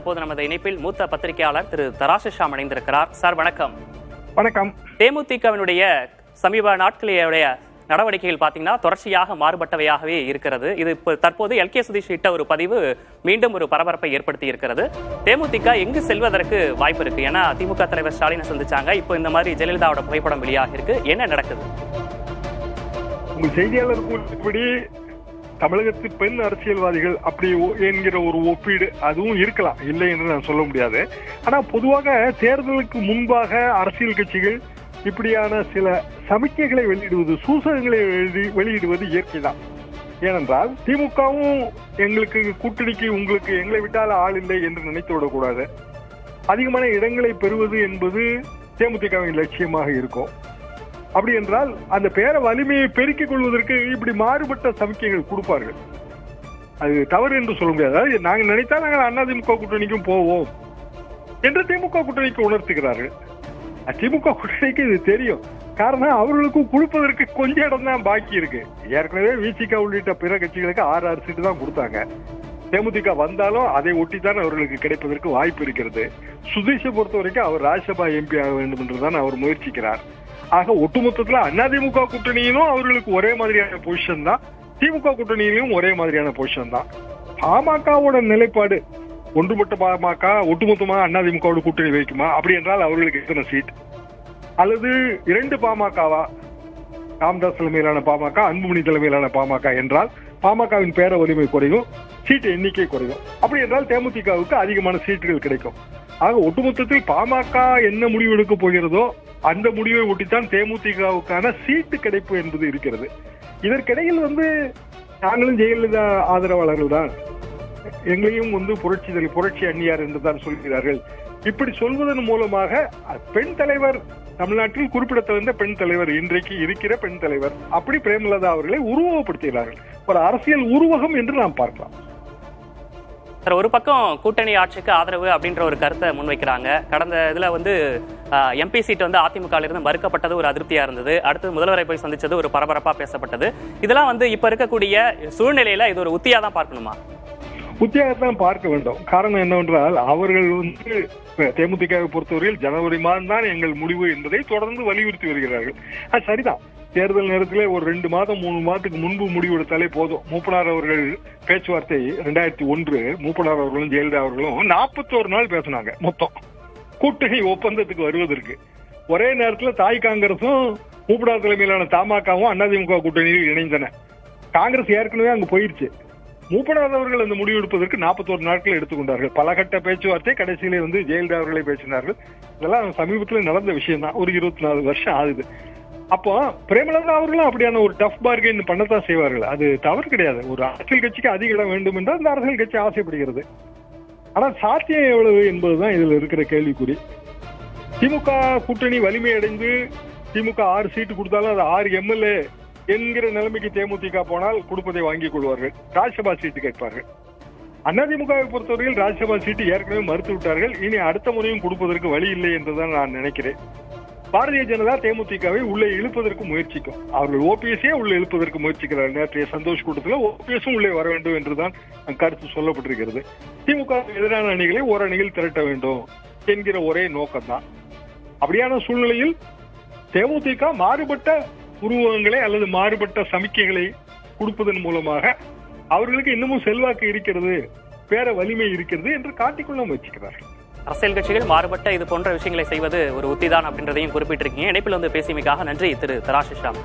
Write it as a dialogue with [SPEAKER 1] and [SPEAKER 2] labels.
[SPEAKER 1] இப்போது நமது இணைப்பில் மூத்த பத்திரிகையாளர் திரு தராசிஷாம் இணைந்திருக்கிறார். சார் வணக்கம்.
[SPEAKER 2] வணக்கம்.
[SPEAKER 1] தேமுதிகவினுடைய சமீப நாட்களுடைய நடவடிக்கைகள் பார்த்தீங்கன்னா தொடர்ச்சியாக மாறுபட்டவையாகவே இருக்கிறது. இது தற்போது எல்கே சுதீஷ் இட்ட ஒரு பதிவு மீண்டும் ஒரு பரபரப்பை ஏற்படுத்தி இருக்கிறது. தேமுதிக எங்கு செல்வதற்கு வாய்ப்பு இருக்கு? ஏன்னா திமுக தலைவர் ஸ்டாலினை சந்திச்சாங்க, இப்போ இந்த மாதிரி ஜெயலலிதாவோட புகைப்படம் வெளியாக இருக்கு. என்ன நடக்குது?
[SPEAKER 2] உங்கள் செய்தியாளர் கூறியபடி தமிழகத்து பெண் அரசியல்வாதிகள் அப்படி என்கிற ஒரு ஒப்பீடு அதுவும் இருக்கலாம், இல்லை என்று நான் சொல்ல முடியாது. ஆனா பொதுவாக தேர்தலுக்கு முன்பாக அரசியல் கட்சிகள் இப்படியான சில சமிக்கைகளை வெளியிடுவது, சூசகங்களை வெளியிடுவது இயற்கைதான். ஏனென்றால் திமுகவும் எங்களுக்கு கூட்டணிக்கு உங்களுக்கு எங்களை விட்டால் ஆள் இல்லை என்று நினைத்து விடக்கூடாது. அதிகமான இடங்களை பெறுவது என்பது தேமுதிகவின் லட்சியமாக இருக்கும். அப்படி என்றால் அந்த பேர வலிமையை பெருக்கிக் கொள்வதற்கு இப்படி மாறுபட்ட சமிக்கைகள் கொடுப்பார்கள். அது தவறு என்று சொல்ல முடியாது. அதாவது நாங்கள் நினைத்தால் நாங்கள் அதிமுக கூட்டணிக்கும் போவோம் என்று திமுக கூட்டணிக்கு உணர்த்துகிறார்கள். திமுக கூட்டணிக்கு இது தெரியும். காரணம், அவர்களுக்கும் கொடுப்பதற்கு கொஞ்ச இடம் தான் பாக்கி இருக்கு. ஏற்கனவே விசிக உள்ளிட்ட பிற கட்சிகளுக்கு 6 சீட்டு தான் கொடுத்தாங்க. தேமுதிக வந்தாலும் அதை ஒட்டித்தான் அவர்களுக்கு கிடைப்பதற்கு வாய்ப்பு இருக்கிறது. சுதீஷை பொறுத்த வரைக்கும் அவர் ராஜ்யசபா எம்பி ஆக வேண்டும் என்றுதான் அவர் முயற்சிக்கிறார். ஆக ஒட்டுமொத்தத்துல அதிமுக கூட்டணியிலும் அவர்களுக்கு ஒரே மாதிரியான பொசிஷன் தான், திமுக கூட்டணியிலும் ஒரே மாதிரியான பொசிஷன் தான். பாமகவோட நிலைப்பாடு, ஒன்றுபட்ட பாமக ஒட்டுமொத்தமாக அதிமுகவோட கூட்டணி வைக்குமா? அப்படி என்றால் அவர்களுக்கு எத்தனை சீட்? அல்லது 2 பாமகவா? ராமதாஸ் தலைமையிலான பாமக, அன்புமணி தலைமையிலான பாமக என்றால் பாமகவின் பேர வலிமை குறையும், சீட்டு எண்ணிக்கை குறையும். அப்படி என்றால் தேமுதிகவுக்கு அதிகமான சீட்டுகள் கிடைக்கும். ஆக ஒட்டுமொத்தத்தில் பாமக என்ன முடிவு எடுக்க போகிறதோ அந்த முடிவை ஒட்டித்தான் தேமுதிகவுக்கான சீட்டு கிடைப்பு என்பது இருக்கிறது. இதற்கிடையில் நாங்களும் ஜெயலலிதா ஆதரவாளர்கள் தான், எங்களையும் புரட்சி அந்நியார் என்றுதான் சொல்கிறார்கள். இப்படி சொல்வதன் மூலமாக பெண் தலைவர், தமிழ்நாட்டில் குறிப்பிடத்தகுந்த பெண் தலைவர், இன்றைக்கு இருக்கிற பெண் தலைவர், அப்படி பிரேமலதா அவர்களை உருவகப்படுத்துகிறார்கள். ஒரு அரசியல் உருவகம் என்று நாம் பார்க்கலாம்.
[SPEAKER 1] சார், ஒரு பக்கம் கூட்டணி ஆட்சிக்கு ஆதரவு அப்படின்ற ஒரு கருத்தை முன்வைக்கிறாங்க. கடந்த இதுல எம்பி சீட் அதிமுக இருந்து மறுக்கப்பட்டது ஒரு அதிருப்தியா இருந்தது. அடுத்து முதல்வரை போய் சந்திச்சது ஒரு பரபரப்பா பேசப்பட்டது. இதெல்லாம் இப்ப இருக்கக்கூடிய சூழ்நிலையில இது ஒரு உத்தியா தான் பார்க்கணுமா?
[SPEAKER 2] உத்தியாகத்தான் பார்க்க வேண்டும். காரணம் என்னவென்றால் அவர்கள் தேமுதிகவை பொறுத்தவரையில் ஜனவரி மாதம் தான் எங்கள் முடிவு என்பதை தொடர்ந்து வலியுறுத்தி வருகிறார்கள். அது சரிதான். தேர்தல் நேரத்திலே ஒரு 2 மாதம் 3 மாதத்துக்கு முன்பு முடிவெடுத்தாலே போதும். மூப்பனார் அவர்கள் பேச்சுவார்த்தை 2001 மூப்பனார் அவர்களும் ஜெயலலிதா அவர்களும் 41 நாள் பேசினாங்க மொத்தம் கூட்டணி ஒப்பந்தத்துக்கு வருவதற்கு. ஒரே நேரத்தில் தாய் காங்கிரசும் மூப்பனார் தலைமையிலான தமாகவும் அதிமுக கூட்டணியில் இணைந்தன. காங்கிரஸ் ஏற்கனவே அங்கு போயிருச்சு. மூப்பனார் அவர்கள் அந்த முடிவு எடுப்பதற்கு 41 நாட்கள் எடுத்துக்கொண்டார்கள். பல கட்ட பேச்சுவார்த்தை, கடைசியிலே ஜெயலலிதா அவர்களை பேசினார்கள். இதெல்லாம் சமீபத்தில் நடந்த விஷயம் தான். ஒரு 24 வருஷம் ஆகுது. அப்போ பிரேமலதா அவர்களும் அப்படியான ஒரு டஃப் பார்கெயின் பண்ணத்தான் செய்வார்கள். அது தவறு கிடையாது. ஒரு அரசியல் கட்சிக்கு அதிக இடம் வேண்டும் என்றால் அந்த அரசியல் கட்சி ஆசைப்படுகிறது. ஆனால் சாத்தியம் எவ்வளவு என்பதுதான் இதில் இருக்கிற கேள்விக்குறி. திமுக கூட்டணி வலிமை அடைந்து திமுக 6 சீட்டு கொடுத்தாலும் அது 6 எம்எல்ஏ என்கிற நிலைமைக்கு தேமுதிக போனால் கொடுப்பதை வாங்கிக் கொள்வார்கள். ராஜ்யசபா சீட்டு கேட்பார்கள். அதிமுகவை பொறுத்தவரையில் ராஜ்யசபா சீட்டு ஏற்கனவே மறுத்து விட்டார்கள். இனி அடுத்த முறையும் கொடுப்பதற்கு வழி இல்லை என்றுதான் நான் நினைக்கிறேன். பாரதிய ஜனதா தேமுதிகவை உள்ளே இழுப்பதற்கு முயற்சிக்கும். அவர்கள் ஓபிஎஸ்ஸே உள்ளே இழுப்பதற்கு முயற்சிக்கிறார்கள். நேற்றைய சந்தோஷ் கூட்டத்தில் ஓபிஎஸும் உள்ளே வர வேண்டும் என்றுதான் கருத்து சொல்லப்பட்டிருக்கிறது. திமுக எதிரான அணிகளை ஒரு அணியில் திரட்ட வேண்டும் என்கிற ஒரே நோக்கம்தான். அப்படியான சூழ்நிலையில் தேமுதிக மாறுபட்ட உருவகங்களை அல்லது மாறுபட்ட சமிக்கைகளை கொடுப்பதன் மூலமாக அவர்களுக்கு இன்னமும் செல்வாக்கு இருக்கிறது, பேர வலிமை இருக்கிறது என்று காட்டிக்கொள்ள முயற்சிக்கிறார்கள்.
[SPEAKER 1] அரசியல் கட்சிகள் மாறுபட்ட இது போன்ற விஷயங்களை செய்வது ஒரு உத்திதான் அப்படின்றதையும் குறிப்பிட்டிருக்கீங்க. இணைப்பில் பேசியமைக்காக நன்றி திரு தராசிஷாம்.